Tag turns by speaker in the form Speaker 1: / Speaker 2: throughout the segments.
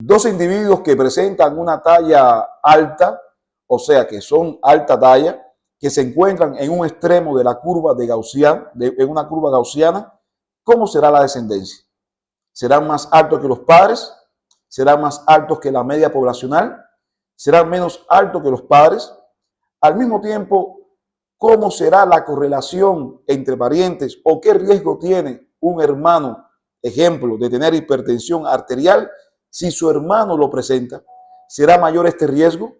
Speaker 1: Dos individuos que presentan una talla alta, o sea que son alta talla, que se encuentran en un extremo de la curva de Gaussian, en una curva gaussiana, ¿cómo será la descendencia? ¿Serán más altos que los padres? ¿Serán más altos que la media poblacional? ¿Serán menos altos que los padres? Al mismo tiempo, ¿cómo será la correlación entre parientes o qué riesgo tiene un hermano, ejemplo, de tener hipertensión arterial si su hermano lo presenta? ¿Será mayor este riesgo?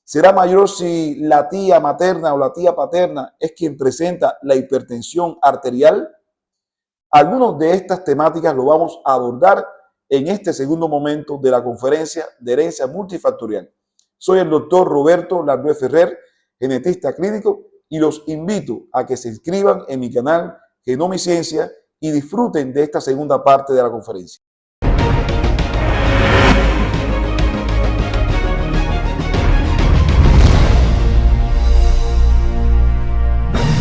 Speaker 1: ¿Será mayor si la tía materna o la tía paterna es quien presenta la hipertensión arterial? Algunas de estas temáticas lo vamos a abordar en este segundo momento de la conferencia de herencia multifactorial. Soy el doctor Roberto Lardue Ferrer, genetista clínico, y los invito a que se inscriban en mi canal Genoma y Ciencia y disfruten de esta segunda parte de la conferencia.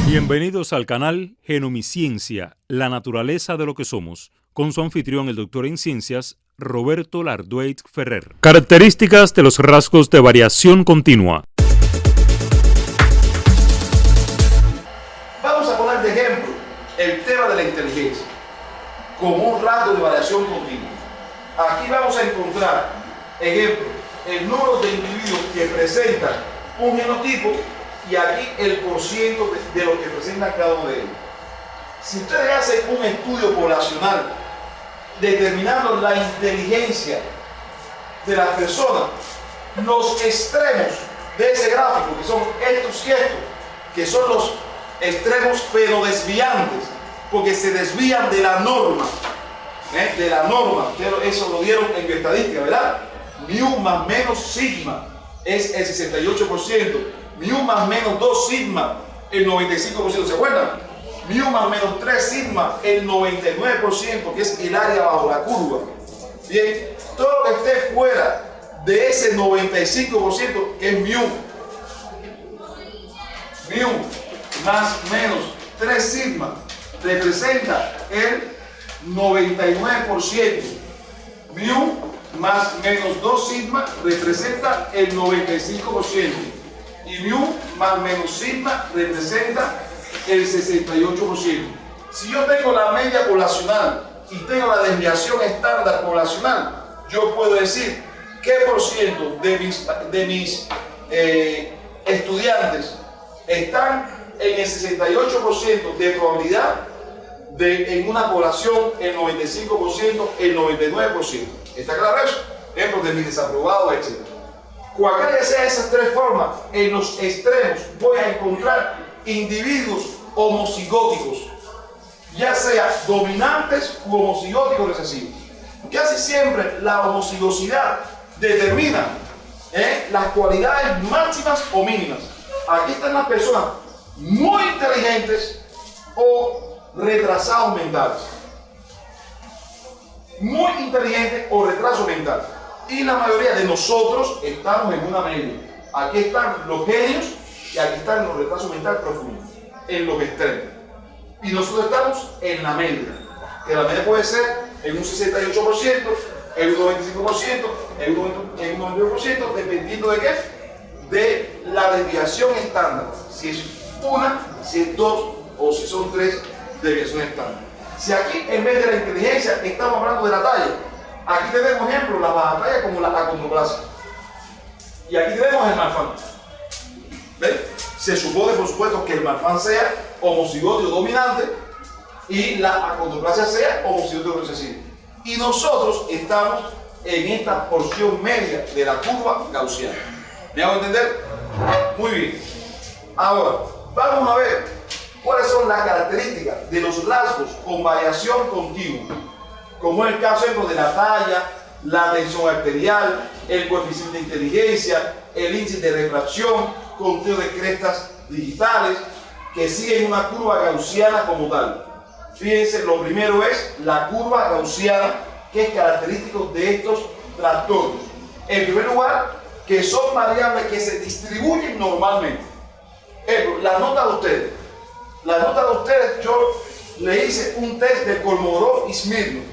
Speaker 2: Bienvenidos al canal Genoma y Ciencia, la naturaleza de lo que somos, con su anfitrión, el doctor en ciencias, Roberto Lardue Ferrer. Características de los rasgos de variación continua.
Speaker 1: Vamos a poner de ejemplo el tema de la inteligencia como un rasgo de variación continua. Aquí vamos a encontrar, ejemplo, el número de individuos que presentan un genotipo y aquí el porciento de lo que presentan cada uno de ellos. Si ustedes hacen un estudio poblacional determinando la inteligencia de las personas, los extremos de ese gráfico, que son estos y estos, que son los extremos pero desviantes, porque se desvían de la norma, de la norma, pero eso lo dieron en estadística, ¿verdad? Mu más menos sigma es el 68%. Mu más menos 2 sigma, el 95%, ¿se acuerdan? Mu más menos 3 sigma, el 99%, que es el área bajo la curva. Bien, todo lo que esté fuera de ese 95%, que es mu más menos 3 sigma, representa el 99%. Mu más menos 2 sigma representa el 95%. Y mu más menos sigma representa el 68%. Si yo tengo la media poblacional y tengo la desviación estándar poblacional, yo puedo decir qué por ciento de mis estudiantes están en el 68% de probabilidad de en una población el 95%, el 99%. ¿Está claro eso? Ejemplos de mis desaprobados, etc. Cualquiera que sea esas tres formas, en los extremos voy a encontrar individuos homocigóticos, ya sea dominantes u homocigóticos recesivos. Casi siempre la homocigosidad determina las cualidades máximas o mínimas. Aquí están las personas muy inteligentes o retrasados mentales. Muy inteligentes o retraso mental. Y la mayoría de nosotros estamos en una media. Aquí están los genios y aquí están los retrasos mentales profundos, en los extremos. Y nosotros estamos en la media, que la media puede ser en un 68%, en un 95%, en un 99%, dependiendo de qué, de la desviación estándar. Si es una, si es dos o si son tres desviaciones estándar. Si aquí en vez de la inteligencia estamos hablando de la talla, aquí tenemos ejemplo la baja talla como la acondroplasia. Y aquí tenemos el Marfan. ¿Ven? Se supone, por supuesto, que el Marfan sea homocigótico dominante y la acondroplasia sea homocigótico recesivo. Y nosotros estamos en esta porción media de la curva gaussiana. ¿Me hago entender? Muy bien. Ahora, vamos a ver cuáles son las características de los rasgos con variación continua, como es el caso de la talla, la tensión arterial, el coeficiente de inteligencia, el índice de refracción, conteo de crestas digitales, que siguen una curva gaussiana como tal. Fíjense, lo primero es la curva gaussiana, que es característico de estos trastornos. En primer lugar, que son variables que se distribuyen normalmente. La nota de ustedes, yo le hice un test de Kolmogorov y Smirnov,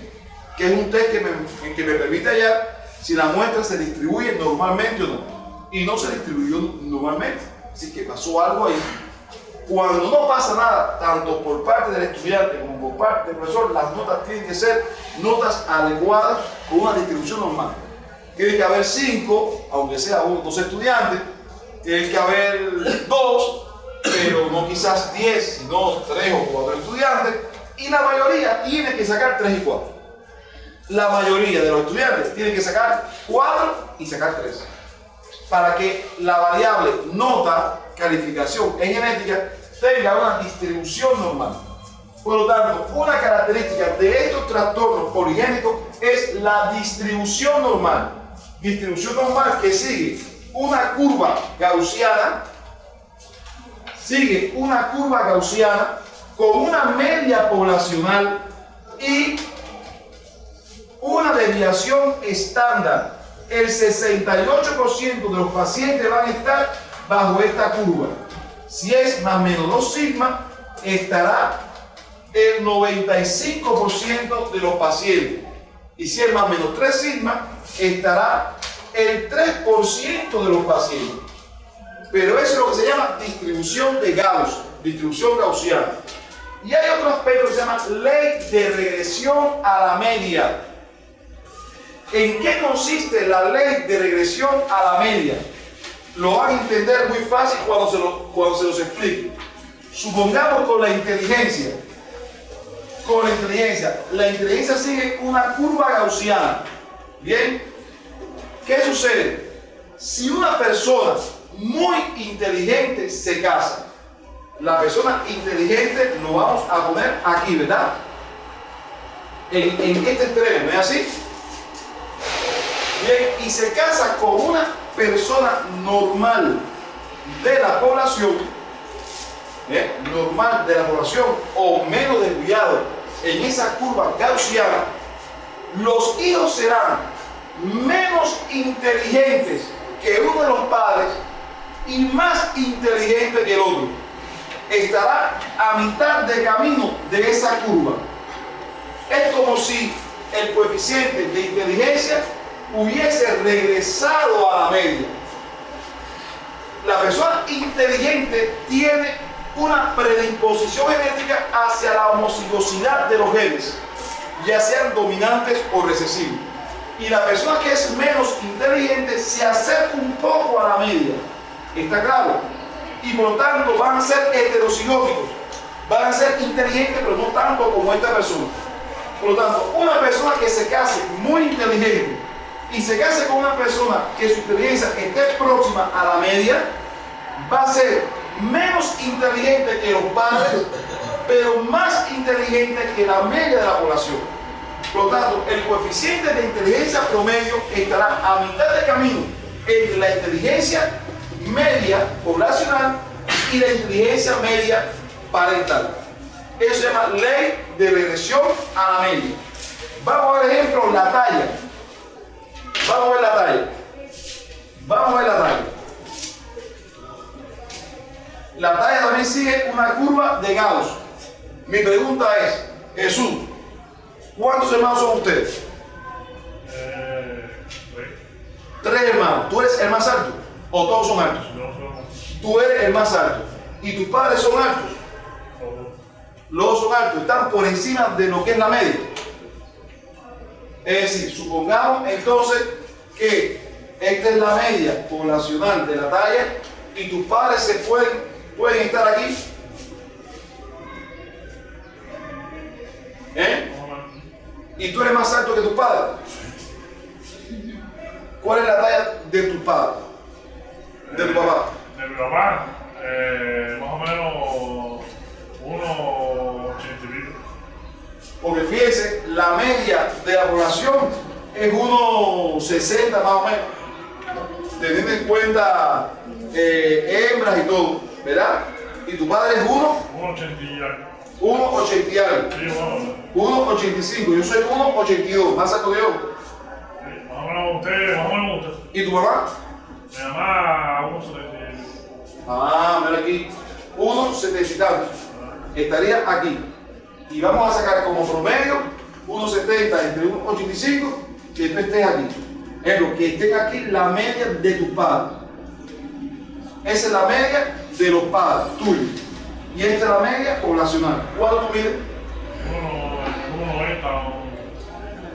Speaker 1: que es un test que me permite hallar si la muestra se distribuye normalmente o no. Y no se distribuyó normalmente. Así que pasó algo ahí. Cuando no pasa nada, tanto por parte del estudiante como por parte del profesor, las notas tienen que ser notas adecuadas con una distribución normal. Tiene que haber 5, aunque sea 1 o 2 estudiantes. Tiene que haber 2, pero no quizás 10, sino 3 o 4 estudiantes. Y la mayoría tiene que sacar 3 y 4. La mayoría de los estudiantes tienen que sacar 4 y sacar 3. Para que la variable nota, calificación en genética, tenga una distribución normal. Por lo tanto, una característica de estos trastornos poligénicos es la distribución normal. Distribución normal que sigue una curva gaussiana, con una media poblacional y una desviación estándar. El 68% de los pacientes van a estar bajo esta curva. Si es más o menos 2 sigma, estará el 95% de los pacientes. Y si es más o menos 3 sigma, estará el 3% de los pacientes. Pero eso es lo que se llama distribución de Gauss, distribución gaussiana. Y hay otro aspecto que se llama ley de regresión a la media. ¿En qué consiste la ley de regresión a la media? Lo van a entender muy fácil cuando se los explique. Supongamos con la inteligencia. La inteligencia sigue una curva gaussiana. ¿Bien? ¿Qué sucede? Si una persona muy inteligente se casa, la persona inteligente lo vamos a poner aquí, ¿verdad? En este extremo, ¿no es así? Bien, y se casa con una persona normal de la población, o menos desviado en esa curva gaussiana, los hijos serán menos inteligentes que uno de los padres y más inteligente que el otro. Estará a mitad de camino de esa curva. Es como si el coeficiente de inteligencia hubiese regresado a la media. La persona inteligente tiene una predisposición genética hacia la homocigosidad de los genes, ya sean dominantes o recesivos. Y la persona que es menos inteligente se acerca un poco a la media. ¿Está claro? Y por lo tanto van a ser heterocigóticos. Van a ser inteligentes, pero no tanto como esta persona. Por lo tanto, una persona que se case muy inteligente y se case con una persona que su inteligencia esté próxima a la media, va a ser menos inteligente que los padres, pero más inteligente que la media de la población. Por lo tanto, el coeficiente de inteligencia promedio estará a mitad de camino entre la inteligencia media poblacional y la inteligencia media parental. Eso se llama ley de regresión a la media. Vamos a ver ejemplo, la talla. Vamos a ver la talla. La talla también sigue una curva de Gauss. Mi pregunta es, Jesús, ¿cuántos hermanos son ustedes? 3 hermanos. ¿Tú eres el más alto? ¿O todos son altos? Tú eres el más alto. ¿Y tus padres son altos? Los dos son altos. Están por encima de lo que es la media. Es decir, supongamos entonces que esta es la media poblacional de la talla y tus padres pueden estar aquí. ¿Y tú eres más alto que tus padres? ¿Cuál es la talla de tus padres? ¿De tu papá?
Speaker 3: De mi papá, más o menos 1,80 y pico.
Speaker 1: Porque fíjense, la media de la población es 1,60 más o menos, teniendo en cuenta hembras y todo, ¿verdad? Y tu padre es
Speaker 3: 1,80 y algo.
Speaker 1: 1,80 y algo.
Speaker 3: Sí,
Speaker 1: 1,85. Yo soy 1,82, más alto que yo.
Speaker 3: sí, más o menos usted.
Speaker 1: ¿Y tu mamá?
Speaker 3: Mi mamá 1,70.
Speaker 1: Mira aquí, 1,70 y tantos. Estaría aquí. Y vamos a sacar como promedio 1,70 entre 1,85 que tú estés aquí. Ejemplo, que estén aquí la media de tus padres. Esa es la media de los padres tuyos. Y esta es la media poblacional. ¿Cuánto tú mides?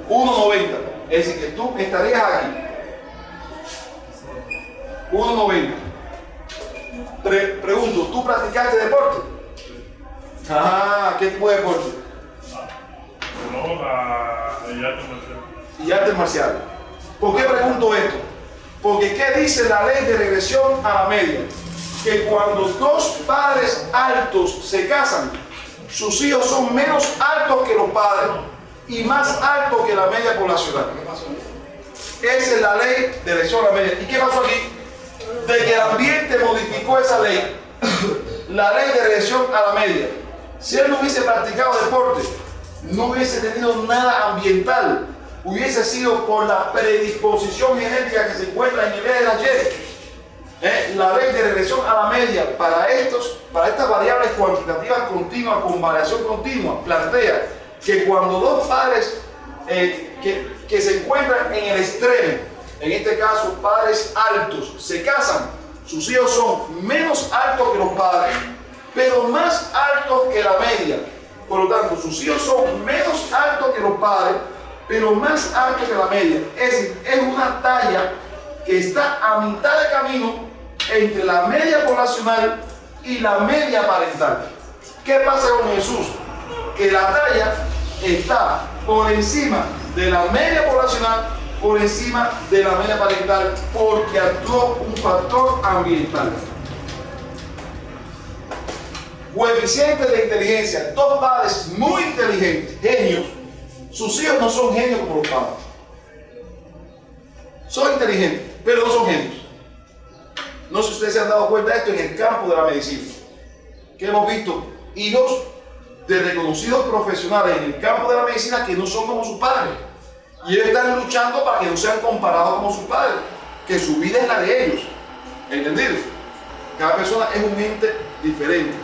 Speaker 1: 1,90. Es decir, que tú estarías aquí. 1,90. Pregunto, ¿tú practicaste deporte? Ah, ¿qué tipo de deporte?
Speaker 3: Pelota y arte marcial.
Speaker 1: Y artes marciales. ¿Por qué pregunto esto? Porque ¿qué dice la ley de regresión a la media? Que cuando dos padres altos se casan, sus hijos son menos altos que los padres y más altos que la media poblacional. Esa es la ley de regresión a la media. ¿Y qué pasó aquí? De que el ambiente modificó esa ley, la ley de regresión a la media. Si él no hubiese practicado deporte, no hubiese tenido nada ambiental, hubiese sido por la predisposición genética que se encuentra en el DNA. La ley de regresión a la media para estas variables cuantitativas continuas con variación continua plantea que cuando dos padres que se encuentran en el extremo, en este caso padres altos, se casan, sus hijos son menos altos que los padres, pero más altos que la media. Por lo tanto, sus hijos son menos altos que los padres, pero más altos que la media. Es decir, es una talla que está a mitad de camino entre la media poblacional y la media parental. ¿Qué pasa con Jesús? Que la talla está por encima de la media poblacional, por encima de la media parental, porque actuó un factor ambiental. Coeficiente de inteligencia. Dos padres muy inteligentes, genios. Sus hijos no son genios como los padres. Son inteligentes, pero no son genios. No sé si ustedes se han dado cuenta de esto en el campo de la medicina. Que hemos visto hijos de reconocidos profesionales en el campo de la medicina que no son como sus padres. Y ellos están luchando para que no sean comparados como sus padres. Que su vida es la de ellos. ¿Entendido? Cada persona es un ente diferente.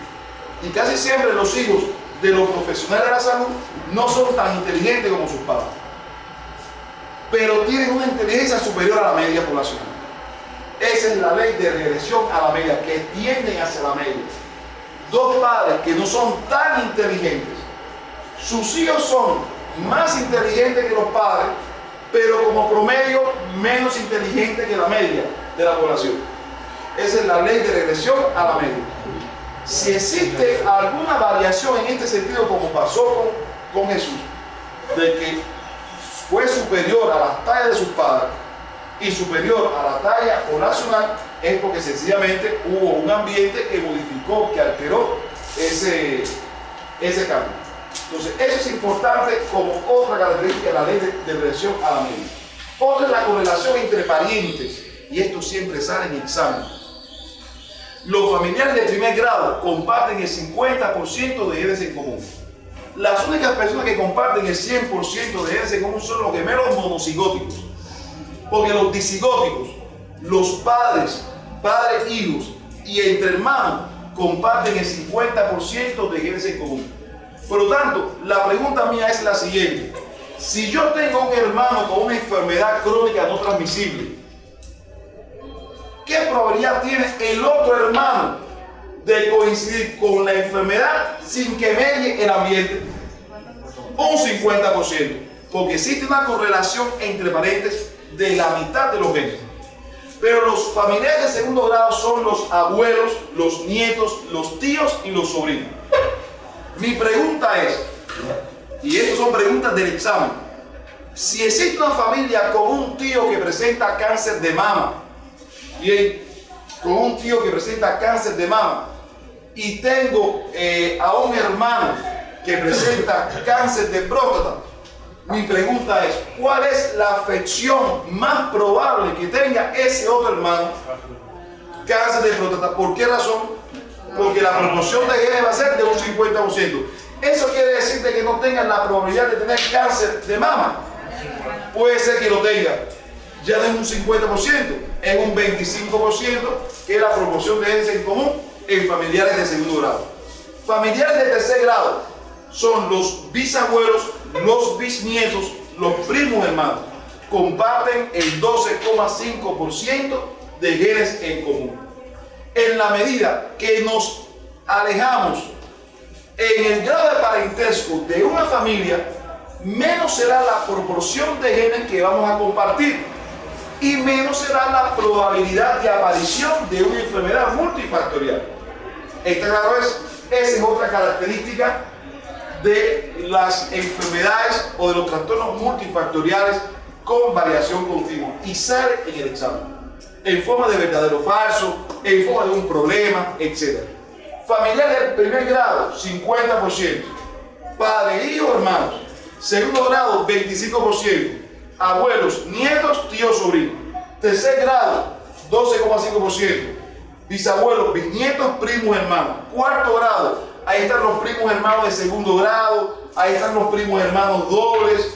Speaker 1: Y casi siempre los hijos de los profesionales de la salud no son tan inteligentes como sus padres. Pero tienen una inteligencia superior a la media poblacional. Esa es la ley de regresión a la media, que tienden hacia la media. Dos padres que no son tan inteligentes, sus hijos son más inteligentes que los padres, pero como promedio menos inteligentes que la media de la población. Esa es la ley de regresión a la media. Si existe alguna variación en este sentido, como pasó con Jesús, de que fue superior a las tallas de sus padres y superior a la talla poblacional, es porque sencillamente hubo un ambiente que modificó, que alteró ese cambio. Entonces, eso es importante como otra característica de la ley de regresión a la media. Otra es la correlación entre parientes, y esto siempre sale en examen. Los familiares de primer grado comparten el 50% de genes en común. Las únicas personas que comparten el 100% de genes en común son los gemelos monocigóticos. Porque los disigóticos, los padres, hijos y entre hermanos comparten el 50% de genes en común. Por lo tanto, la pregunta mía es la siguiente. Si yo tengo un hermano con una enfermedad crónica no transmisible, ¿qué probabilidad tiene el otro hermano de coincidir con la enfermedad sin que medie el ambiente? Un 50%, porque existe una correlación entre parientes de la mitad de los genes. Pero los familiares de segundo grado son los abuelos, los nietos, los tíos y los sobrinos. Mi pregunta es, y estas son preguntas del examen, si existe una familia con un tío que presenta cáncer de mama, bien, con un tío que presenta cáncer de mama, y tengo a un hermano que presenta cáncer de próstata, mi pregunta es, ¿cuál es la afección más probable que tenga ese otro hermano? Cáncer de próstata. ¿Por qué razón? Porque la proporción de genes va a ser de un 50%. Eso quiere decir que no tengan la probabilidad de tener cáncer de mama. Puede ser que lo tenga. Ya no es un 50%, es un 25%, que es la proporción de genes en común en familiares de segundo grado. Familiares de tercer grado son los bisabuelos, los bisnietos, los primos hermanos. comparten el 12,5% de genes en común. En la medida que nos alejamos en el grado de parentesco de una familia, menos será la proporción de genes que vamos a compartir y menos será la probabilidad de aparición de una enfermedad multifactorial. ¿Está claro eso? Esa es otra característica de las enfermedades o de los trastornos multifactoriales con variación continua y sale en el examen en forma de verdadero o falso, en forma de un problema, etc. Familiares del primer grado, 50%. Padre, hijo, hermanos. Segundo grado, 25%. Abuelos, nietos, tíos, sobrinos. Tercer grado, 12,5%. Bisabuelos, bisnietos, primos, hermanos. Cuarto grado, ahí están los primos hermanos de segundo grado, ahí están los primos hermanos dobles,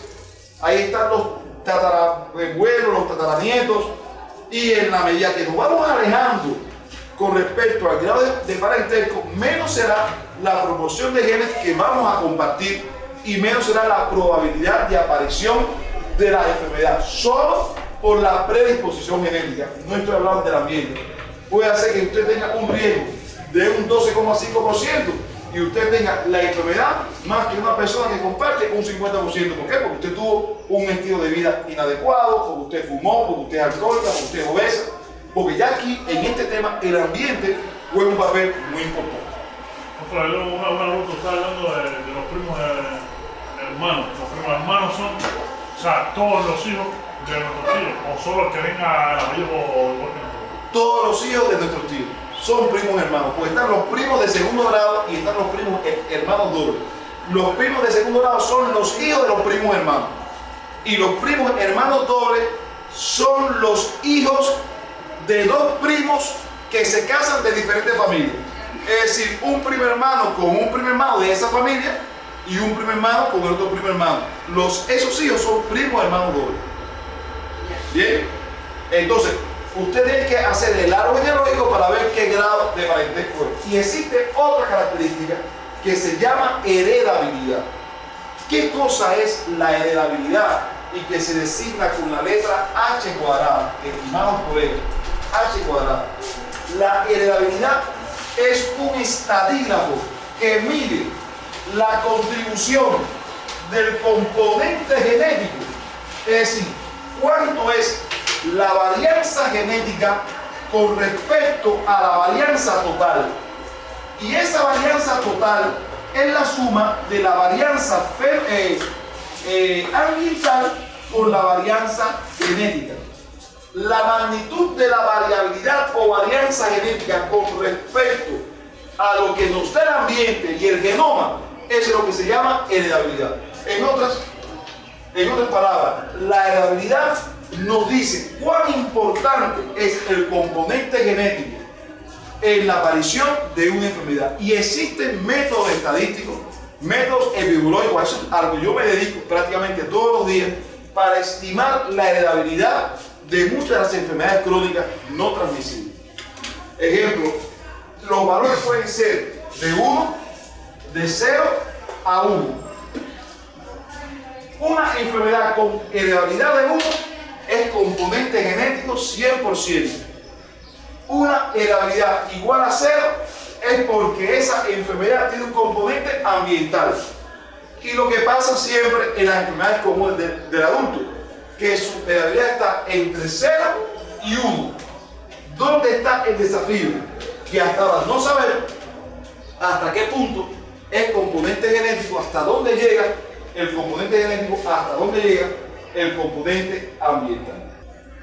Speaker 1: ahí están los tatarabuelos, los tataranietos. Y en la medida que nos vamos alejando con respecto al grado de parentesco, menos será la proporción de genes que vamos a compartir y menos será la probabilidad de aparición de la enfermedad, solo por la predisposición genética. No estoy hablando del ambiente. Puede hacer que usted tenga un riesgo de un 12,5% y usted tenga la enfermedad más que una persona que comparte un 50%. ¿Por qué? Porque usted tuvo un estilo de vida inadecuado, porque usted fumó, porque usted es alcohólica, porque usted es obesa. Porque ya aquí, en este tema, el ambiente juega un papel muy importante.
Speaker 3: Una pregunta, está hablando de los primos hermanos. Los primos hermanos son, o sea, todos los hijos de nuestros tíos, o solo los que vengan a la mayor o igual que nosotros.
Speaker 1: Todos los hijos de nuestros tíos son primos hermanos, porque están los primos de segundo grado y están los primos hermanos dobles. Los primos de segundo grado son los hijos de los primos hermanos. Y los primos hermanos dobles son los hijos de dos primos que se casan de diferentes familias. Es decir, un primo hermano con un primo hermano de esa familia y un primo hermano con el otro primo hermano. Esos hijos son primos hermanos dobles. Bien, entonces usted tiene que hacer el árbol genealógico para ver qué grado de parentesco es. Y existe otra característica que se llama heredabilidad. ¿Qué cosa es la heredabilidad? Y que se designa con la letra H cuadrada, estimados colegas, H cuadrada. La heredabilidad es un estadígrafo que mide la contribución del componente genético, es decir, cuánto es la varianza genética con respecto a la varianza total. Y esa varianza total es la suma de la varianza ambiental con la varianza genética. La magnitud de la variabilidad o varianza genética con respecto a lo que nos da el ambiente y el genoma es lo que se llama heredabilidad. En otras palabras, la heredabilidad nos dice cuán importante es el componente genético en la aparición de una enfermedad. Y existen métodos estadísticos, métodos epidemiológicos, a eso es a lo que yo me dedico prácticamente todos los días, para estimar la heredabilidad de muchas de las enfermedades crónicas no transmisibles. Ejemplo, los valores pueden ser de 1, de 0 a 1. Una enfermedad con heredabilidad de 1 es componente genético 100%. Una heredabilidad igual a 0 es porque esa enfermedad tiene un componente ambiental. Y lo que pasa siempre en las enfermedades comunes del adulto, que su heredabilidad está entre 0 y 1. ¿Dónde está el desafío? Que hasta ahora no sabemos hasta qué punto es componente genético, hasta dónde llega el componente genético, hasta dónde llega el componente ambiental.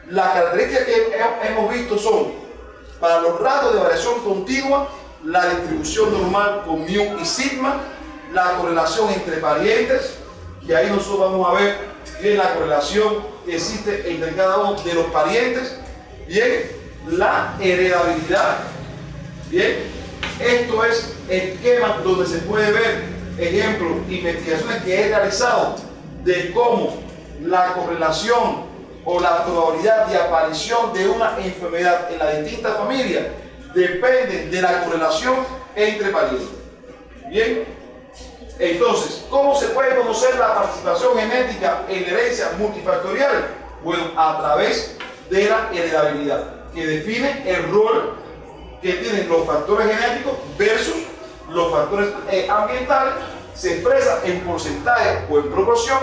Speaker 1: Las características que hemos visto son, para los rasgos de variación continua, la distribución normal con mu y sigma, la correlación entre parientes, y ahí nosotros vamos a ver bien la correlación que existe entre cada uno de los parientes, bien, la heredabilidad, bien, esto es esquemas donde se puede ver, ejemplo, investigaciones que he realizado de cómo la correlación o la probabilidad de aparición de una enfermedad en las distintas familias depende de la correlación entre parientes. Bien, entonces, ¿cómo se puede conocer la participación genética en la herencia multifactorial? Bueno, a través de la heredabilidad, que define el rol que tienen los factores genéticos versus los factores ambientales. Se expresa en porcentaje o en proporción.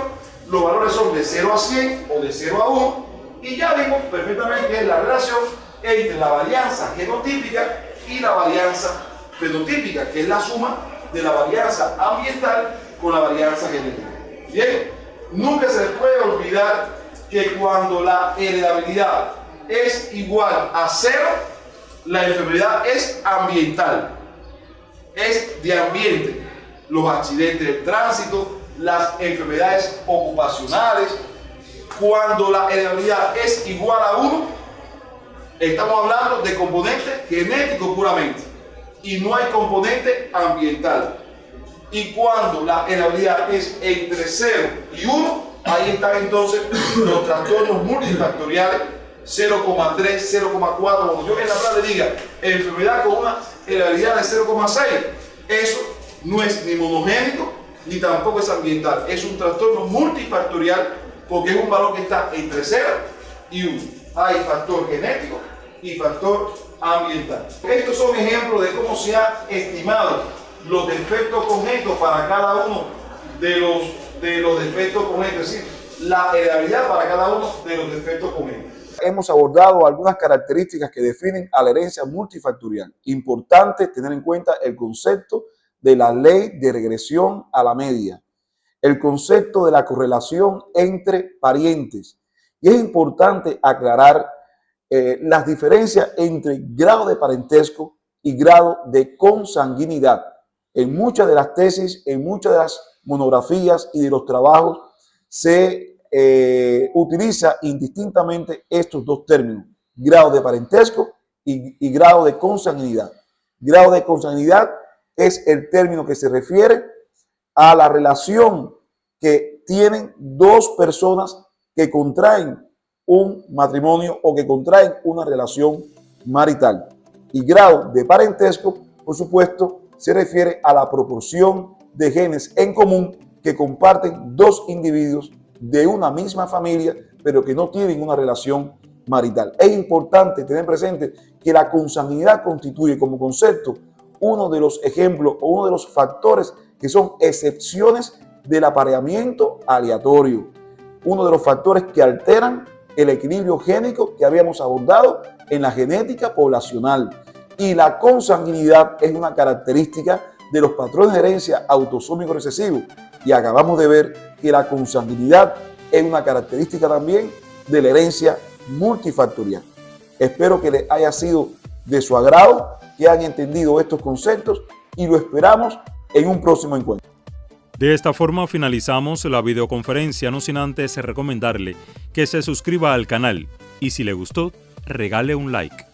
Speaker 1: Los valores son de 0 a 100 o de 0 a 1. Y ya vimos perfectamente que es la relación entre la varianza genotípica y la varianza fenotípica, que es la suma de la varianza ambiental con la varianza genética. Bien, nunca se puede olvidar que cuando la heredabilidad es igual a 0, la enfermedad es ambiental, es de ambiente. Los accidentes de tránsito, las enfermedades ocupacionales. Cuando la heredabilidad es igual a 1, estamos hablando de componente genético puramente y no hay componente ambiental. Y cuando la heredabilidad es entre 0 y 1, ahí están entonces los trastornos multifactoriales, 0,3, 0,4. Cuando yo en la tabla le diga enfermedad con una heredabilidad de 0,6, eso no es ni monogénico ni tampoco es ambiental. Es un trastorno multifactorial porque es un valor que está entre 0 y 1. Hay factor genético y factor ambiental. Estos son ejemplos de cómo se ha estimado los defectos congénitos para cada uno de los defectos congénitos, es decir, la heredabilidad para cada uno de los defectos congénitos. Hemos abordado algunas características que definen a la herencia multifactorial. Importante tener en cuenta el concepto de la ley de regresión a la media, el concepto de la correlación entre parientes. Y es importante aclarar las diferencias entre grado de parentesco y grado de consanguinidad. En muchas de las tesis, en muchas de las monografías y de los trabajos se utiliza indistintamente estos dos términos, grado de parentesco y grado de consanguinidad. Grado de consanguinidad es el término que se refiere a la relación que tienen dos personas que contraen un matrimonio o que contraen una relación marital. Y grado de parentesco, por supuesto, se refiere a la proporción de genes en común que comparten dos individuos de una misma familia, pero que no tienen una relación marital. Es importante tener presente que la consanguinidad constituye como concepto uno de los ejemplos o uno de los factores que son excepciones del apareamiento aleatorio, uno de los factores que alteran el equilibrio génico que habíamos abordado en la genética poblacional. Y la consanguinidad es una característica de los patrones de herencia autosómico recesivo. Y acabamos de ver que la consanguinidad es una característica también de la herencia multifactorial. Espero que les haya sido de su agrado, que han entendido estos conceptos y lo esperamos en un próximo encuentro.
Speaker 2: De esta forma finalizamos la videoconferencia, no sin antes recomendarle que se suscriba al canal y si le gustó, regale un like.